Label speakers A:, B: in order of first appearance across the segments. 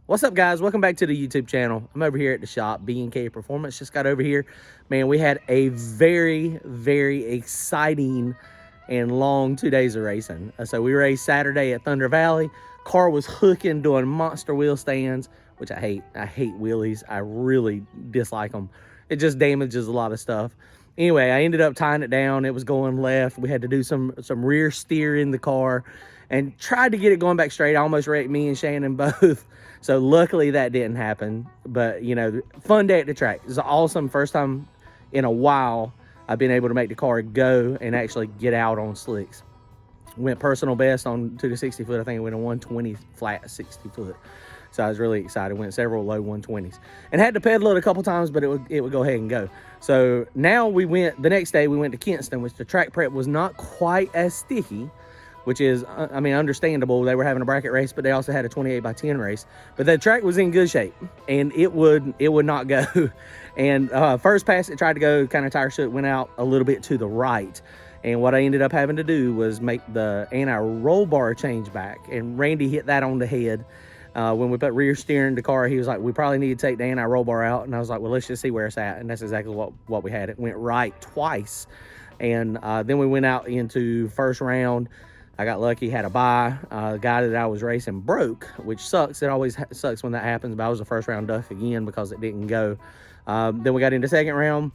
A: What's up, guys? Welcome back to the YouTube channel. I'm over here at the shop, B&K Performance. Just got over here. Man, we had a very, very exciting and long 2 days of racing. So we raced Saturday at Thunder Valley. Car was hooking, doing monster wheel stands, which I hate. I hate wheelies. I really dislike them. It just damages a lot of stuff. Anyway, I ended up tying it down. It was going left. We had to do some rear steer in the car and tried to get it going back straight. I almost wrecked me and Shannon both. So luckily that didn't happen. But, you know, fun day at the track. It was awesome. First time in a while I've been able to make the car go and actually get out on slicks. Went personal best on to the 60 foot. I think it went a 120 flat 60 foot. So I was really excited. Went several low 120s and had to pedal it a couple times, but it would go ahead and go. So now the next day we went to Kinston, which the track prep was not quite as sticky, which is, I mean, understandable. They were having a bracket race, but they also had a 28 by 10 race. But the track was in good shape, and it would not go. And first pass, it tried to go, kind of tire shook, went out a little bit to the right. And what I ended up having to do was make the anti-roll bar change back. And Randy hit that on the head. When we put rear steer in the car, he was like, we probably need to take the anti-roll bar out. And I was like, well, let's just see where it's at. And that's exactly what we had. It went right twice. And then we went out into first round. I got lucky, had a bye. The guy that I was racing broke, which sucks. It always sucks when that happens, but I was a first round duck again because it didn't go. Then we got into second round.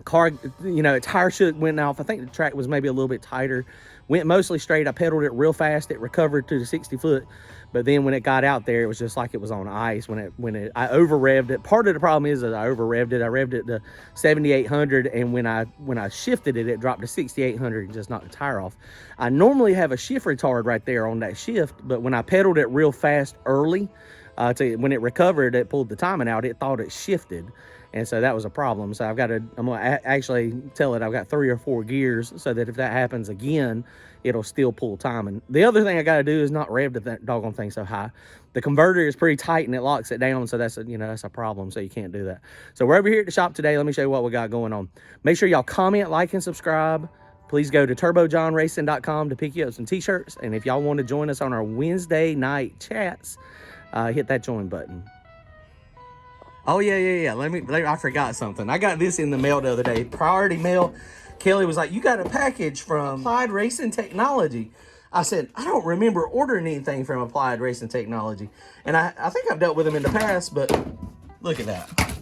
A: Car, you know, tire shook, went off. I think the track was maybe a little bit tighter. Went mostly straight. I pedaled it real fast. It recovered to the 60 foot. But then when it got out there, it was just like it was on ice. I over revved it. Part of the problem is that I over revved it. I revved it to 7,800, and when I shifted it, it dropped to 6,800 and just knocked the tire off. I normally have a shift retard right there on that shift, but when I pedaled it real fast early, when it recovered, it pulled the timing out. It thought it shifted. And so that was a problem. So I'm going to actually tell it I've got 3 or 4 gears so that if that happens again, it'll still pull timing. The other thing I got to do is not rev that doggone thing so high. The converter is pretty tight and it locks it down. So that's a problem. So you can't do that. So we're over here at the shop today. Let me show you what we got going on. Make sure y'all comment, like, and subscribe. Please go to turbojohnracing.com to pick you up some t-shirts. And if y'all want to join us on our Wednesday night chats, hit that join button. Oh, yeah. I forgot something. I got this in the mail the other day. Priority mail. Kelly was like, you got a package from Applied Racing Technology. I said, I don't remember ordering anything from Applied Racing Technology. And I think I've dealt with them in the past, but look at that.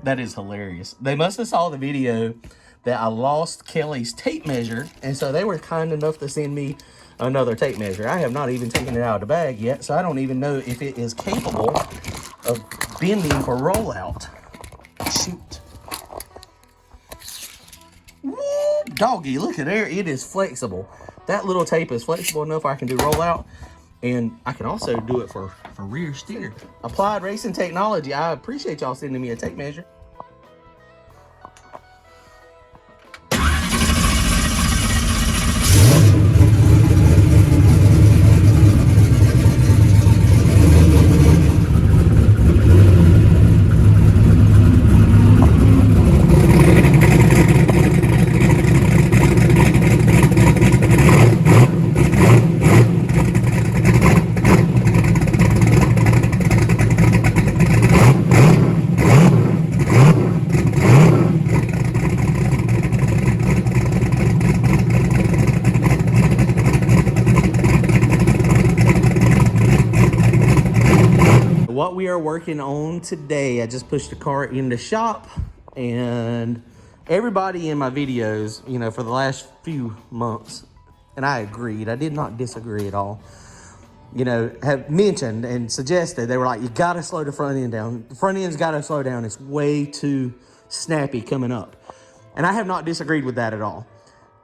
A: That is hilarious. They must have saw the video that I lost Kelly's tape measure. And so they were kind enough to send me another tape measure. I have not even taken it out of the bag yet, so I don't even know if it is capable of bending for rollout. Shoot. Woo, doggy, look at there. It is flexible. That little tape is flexible enough I can do rollout, and I can also do it for rear steer. Applied Racing Technology. I appreciate y'all sending me a tape measure. What we are working on today, I just pushed the car in the shop, and everybody in my videos, for the last few months, and I agreed, I did not disagree at all, have mentioned and suggested, they were like, you gotta slow the front end down. The front end's gotta slow down. It's way too snappy coming up. And I have not disagreed with that at all.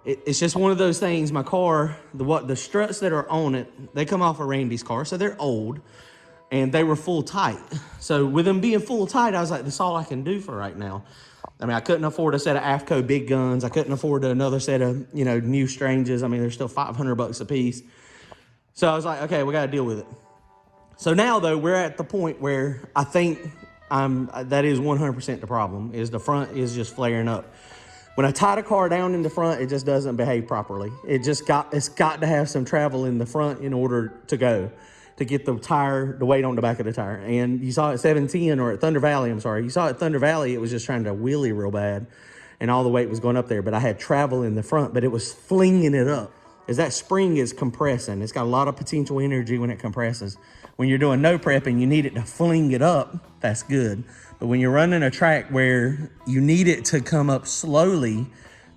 A: It's just one of those things. My car, the struts that are on it, they come off of Randy's car, so they're old. And they were full tight. So with them being full tight, I was like, that's all I can do for right now. I mean, I couldn't afford a set of AFCO big guns. I couldn't afford another set of, new Stranges. I mean, they're still $500 a piece. So I was like, okay, we got to deal with it. So now, though, we're at the point where I think that is 100% the problem, is the front is just flaring up. When I tie the car down in the front, it just doesn't behave properly. It's got to have some travel in the front in order to go. to get the weight on the back of the tire. And you saw at 710 or at Thunder Valley, I'm sorry. You saw at Thunder Valley, it was just trying to wheelie real bad and all the weight was going up there. But I had travel in the front, but it was flinging it up as that spring is compressing. It's got a lot of potential energy when it compresses. When you're doing no prep and you need it to fling it up, that's good. But when you're running a track where you need it to come up slowly,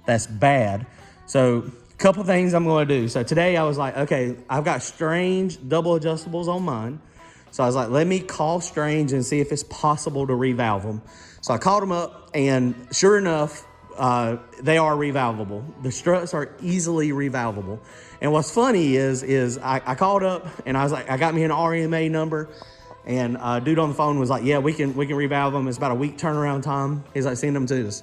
A: that's bad. So a couple things I'm going to do. So today I was like, okay, I've got Strange double adjustables on mine. So I was like, let me call Strange and see if it's possible to revalve them. So I called them up, and sure enough, they are revalvable. The struts are easily revalvable. And what's funny is I called up and I was like, I got me an RMA number, and dude on the phone was like, yeah, we can revalve them. It's about a week turnaround time. He's like, send them to us.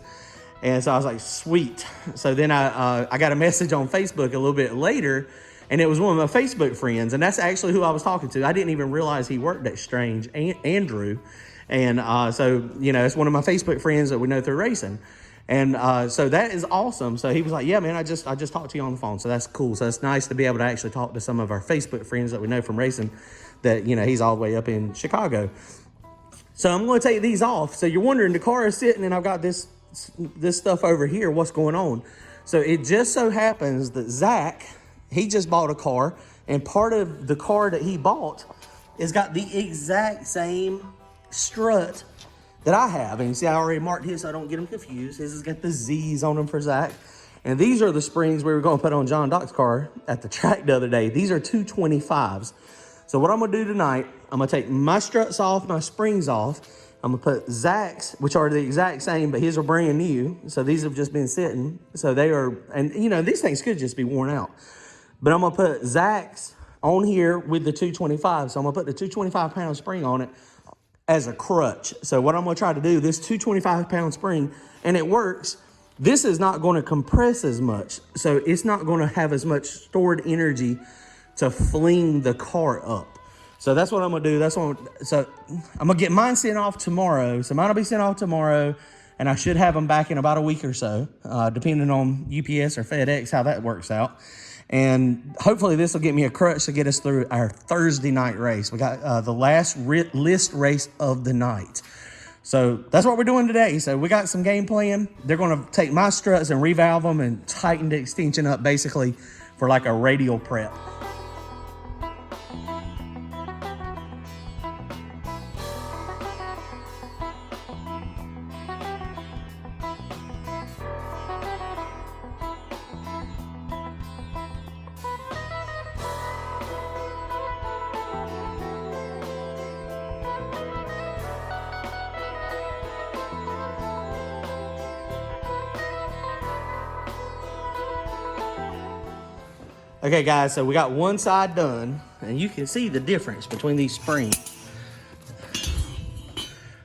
A: And so I was like, sweet. So then I got a message on Facebook a little bit later, and it was one of my Facebook friends, and that's actually who I was talking to. I didn't even realize he worked at Strange, Andrew. And so, you know, it's one of my Facebook friends that we know through racing. And so that is awesome. So he was like, yeah, man, I just talked to you on the phone. So that's cool. So it's nice to be able to actually talk to some of our Facebook friends that we know from racing that, you know, he's all the way up in Chicago. So I'm going to take these off. So you're wondering, the car is sitting and I've got this stuff over here. What's going on? So it just so happens that Zach, he just bought a car, and part of the car that he bought has got the exact same strut that I have. And you see, I already marked his so I don't get them confused. His has got the Z's on them for Zach. And these are the springs we were going to put on John Doc's car at the track the other day. These are 225s. So what I'm going to do tonight, I'm going to take my struts off, my springs off. I'm going to put Zach's, which are the exact same, but his are brand new. So these have just been sitting. So they are, and you know, these things could just be worn out. But I'm going to put Zach's on here with the 225. So I'm going to put the 225 pound spring on it as a crutch. So what I'm going to try to do, this 225 pound spring, and it works, this is not going to compress as much. So it's not going to have as much stored energy to fling the car up. So that's what I'm going to do. So I'm going to get mine sent off tomorrow. So mine will be sent off tomorrow, and I should have them back in about a week or so, depending on UPS or FedEx, how that works out. And hopefully this will get me a crutch to get us through our Thursday night race. We got the last list race of the night. So that's what we're doing today. So we got some game plan. They're going to take my struts and revalve them and tighten the extension up basically for like a radial prep. Okay, guys, so we got one side done, and you can see the difference between these springs.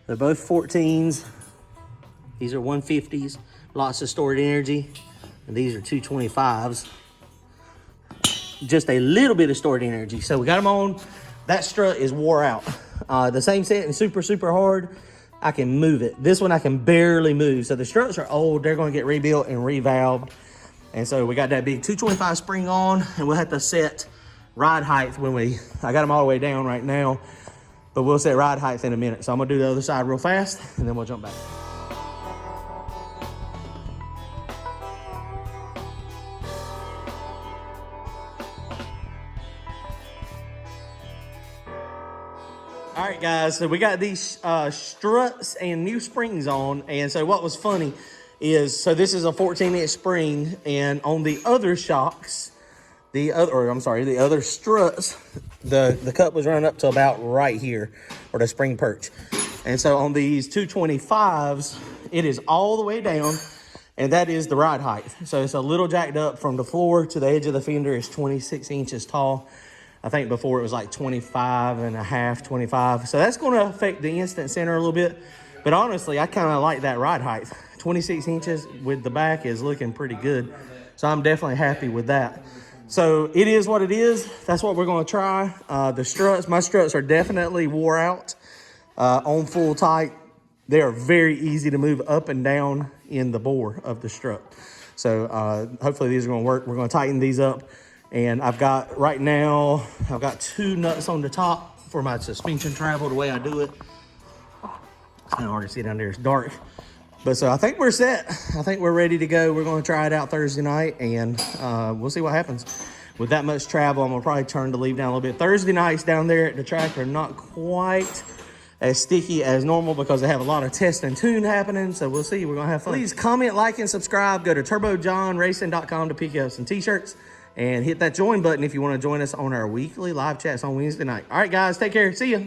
A: They're both 14s. These are 150s, lots of stored energy, and these are 225s. Just a little bit of stored energy. So we got them on. That strut is wore out. The same setting, super, super hard. I can move it. This one I can barely move. So the struts are old. They're going to get rebuilt and revalved. And so we got that big 225 spring on, and we'll have to set ride height I got them all the way down right now, but we'll set ride height in a minute. So I'm gonna do the other side real fast, and then we'll jump back. All right, guys, so we got these struts and new springs on. And so what was funny is, so this is a 14-inch spring, and on the other shocks, the other struts, the cup was running up to about right here, or the spring perch. And so on these 225s, it is all the way down, and that is the ride height. So it's a little jacked up from the floor to the edge of the fender. Is 26 inches tall. I think before it was like 25 and a half, 25. So that's going to affect the instant center a little bit. But honestly, I kind of like that ride height. 26 inches with the back is looking pretty good. So I'm definitely happy with that. So it is what it is. That's what we're going to try. The struts, my struts are definitely wore out on full tight. They are very easy to move up and down in the bore of the strut. So hopefully these are going to work. We're going to tighten these up And I've got, right now, I've got 2 nuts on the top for my suspension travel, the way I do it. It's kind of hard to see down there, it's dark. But so I think we're set. I think we're ready to go. We're gonna try it out Thursday night, and we'll see what happens. With that much travel, I'm gonna probably turn the leave down a little bit. Thursday nights down there at the track are not quite as sticky as normal because they have a lot of test and tune happening. So we'll see, we're gonna have fun. Please comment, like, and subscribe. Go to turbojohnracing.com to pick up some t-shirts and hit that join button if you wanna join us on our weekly live chats on Wednesday night. All right, guys, take care, see ya.